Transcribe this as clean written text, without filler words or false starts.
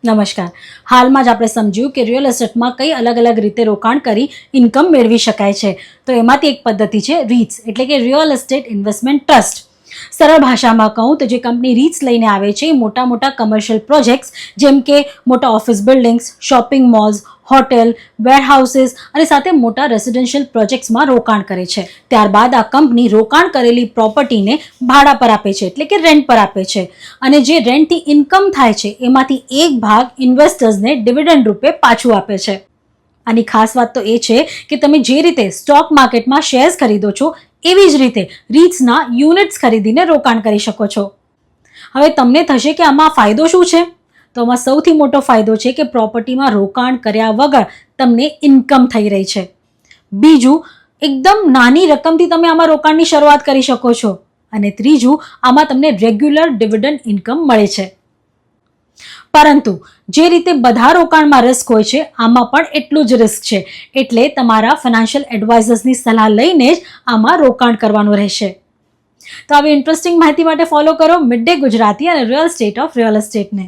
નમસ્કાર. હાલમાં જ આપણે સમજ્યું કે રિયલ એસ્ટેટમાં કઈ અલગ અલગ રીતે રોકાણ કરી ઇન્કમ મેળવી શકાય છે. તો એમાંથી એક પદ્ધતિ છે રીટ્સ, એટલે કે રિયલ એસ્ટેટ ઇન્વેસ્ટમેન્ટ ટ્રસ્ટ. સરળ ભાષામાં કહું તો જે કંપની રીટ્સ લઈને આવે છે એ મોટા મોટા કમર્શિયલ પ્રોજેક્ટ્સ જેમ કે મોટા office buildings, shopping malls, hotel, warehouses અને સાથે મોટા રેસિડેન્શિયલ પ્રોજેક્ટ્સમાં રોકાણ કરે છે. ત્યારબાદ આ કંપની રોકાણ કરેલી પ્રોપર્ટીને ભાડા પર આપે છે, એટલે કે રેન્ટ પર આપે છે. અને જે રેન્ટથી ઇન્કમ થાય છે એમાંથી એક ભાગ ઇન્વેસ્ટર્સને ડિવિડન્ડ રૂપે પાછું આપે છે. આની ખાસ વાત તો એ છે કે તમે જે રીતે સ્ટોક માર્કેટમાં શેર્સ ખરીદો છો એવી જ રીતે રીટ્સના યુનિટ્સ ખરીદીને રોકાણ કરી શકો છો. હવે તમને થશે કે આમાં ફાયદો શું છે? તો આમાં સૌથી મોટો ફાયદો છે કે પ્રોપર્ટીમાં રોકાણ કર્યા વગર તમને ઇન્કમ થઈ રહી છે. બીજું, એકદમ નાની રકમથી તમે આમાં રોકાણની શરૂઆત કરી શકો છો. અને ત્રીજું, આમાં તમને રેગ્યુલર ડિવિડન્ડ ઇન્કમ મળે છે. પરંતુ જે રીતે બધા રોકાણમાં રિસ્ક હોય છે, આમાં પણ એટલું જ રિસ્ક છે. એટલે તમારા ફાઇનાન્શિયલ એડવાઇઝર્સની સલાહ લઈને જ આમાં રોકાણ કરવાનું રહેશે. તો આવી ઇન્ટરેસ્ટિંગ માહિતી માટે ફોલો કરો મિડ ડે ગુજરાતી અને રિયલ એસ્ટેટ ઓફ રિયલ એસ્ટેટને.